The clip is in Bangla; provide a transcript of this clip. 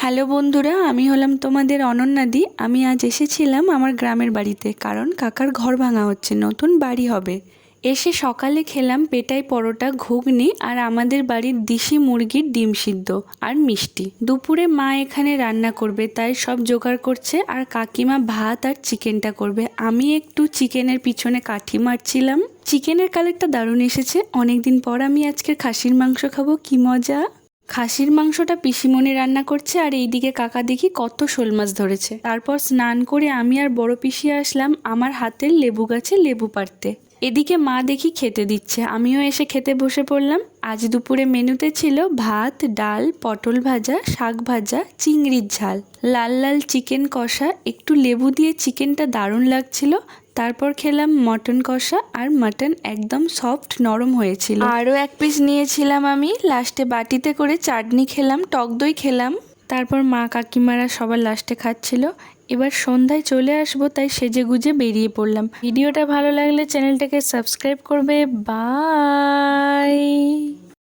হ্যালো বন্ধুরা, আমি হলাম তোমাদের অনন্যাদি। আমি আজ এসেছিলাম আমার গ্রামের বাড়িতে, কারণ কাকার ঘর ভাঙা হচ্ছে, নতুন বাড়ি হবে। এসে সকালে খেলাম পেটাই পরোটা, ঘুগনি আর আমাদের বাড়ির দেশি মুরগির ডিম সিদ্ধ আর মিষ্টি। দুপুরে মা এখানে রান্না করবে, তাই সব জোগাড় করছে, আর কাকিমা ভাত আর চিকেনটা করবে। আমি একটু চিকেনের পিছনে কাঠি মারছিলাম। চিকেনের কালারটা দারুণ এসেছে। অনেকদিন পর আমি আজকে খাসির মাংস খাবো, কি মজা। খাসির মাংসটা পিসিমণি রান্না করছে, আর এইদিকে কাকা দেখি কত শোল মাছ ধরেছে। তারপর স্নান করে আমি আর বড় পিসি আসলাম আমার হাতের লেবু গাছে লেবু পাড়তে। এদিকে মা দেখি খেতে দিচ্ছে, আমিও এসে খেতে বসে পড়লাম। আজ দুপুরে মেনুতে ছিল ভাত, ডাল, পটল ভাজা, শাক ভাজা, চিংড়ির ঝাল, লাল লাল চিকেন কষা। একটু লেবু দিয়ে চিকেনটা দারুণ লাগছিল। তারপর খেলাম মটন কষা, আর মটন একদম সফট নরম হয়েছিল। আরও এক পিস নিয়েছিলাম আমি। লাস্টে বাটিতে করে চাটনি খেলাম, টক দই খেলাম। তারপর মা কাকিমারা সবার লাস্টে খাচ্ছিল। এবার সন্ধ্যায় চলে আসবো, তাই সেজে গুজে বেরিয়ে পড়লাম। ভিডিওটা ভালো লাগলে চ্যানেলটাকে সাবস্ক্রাইব করবে। বাই।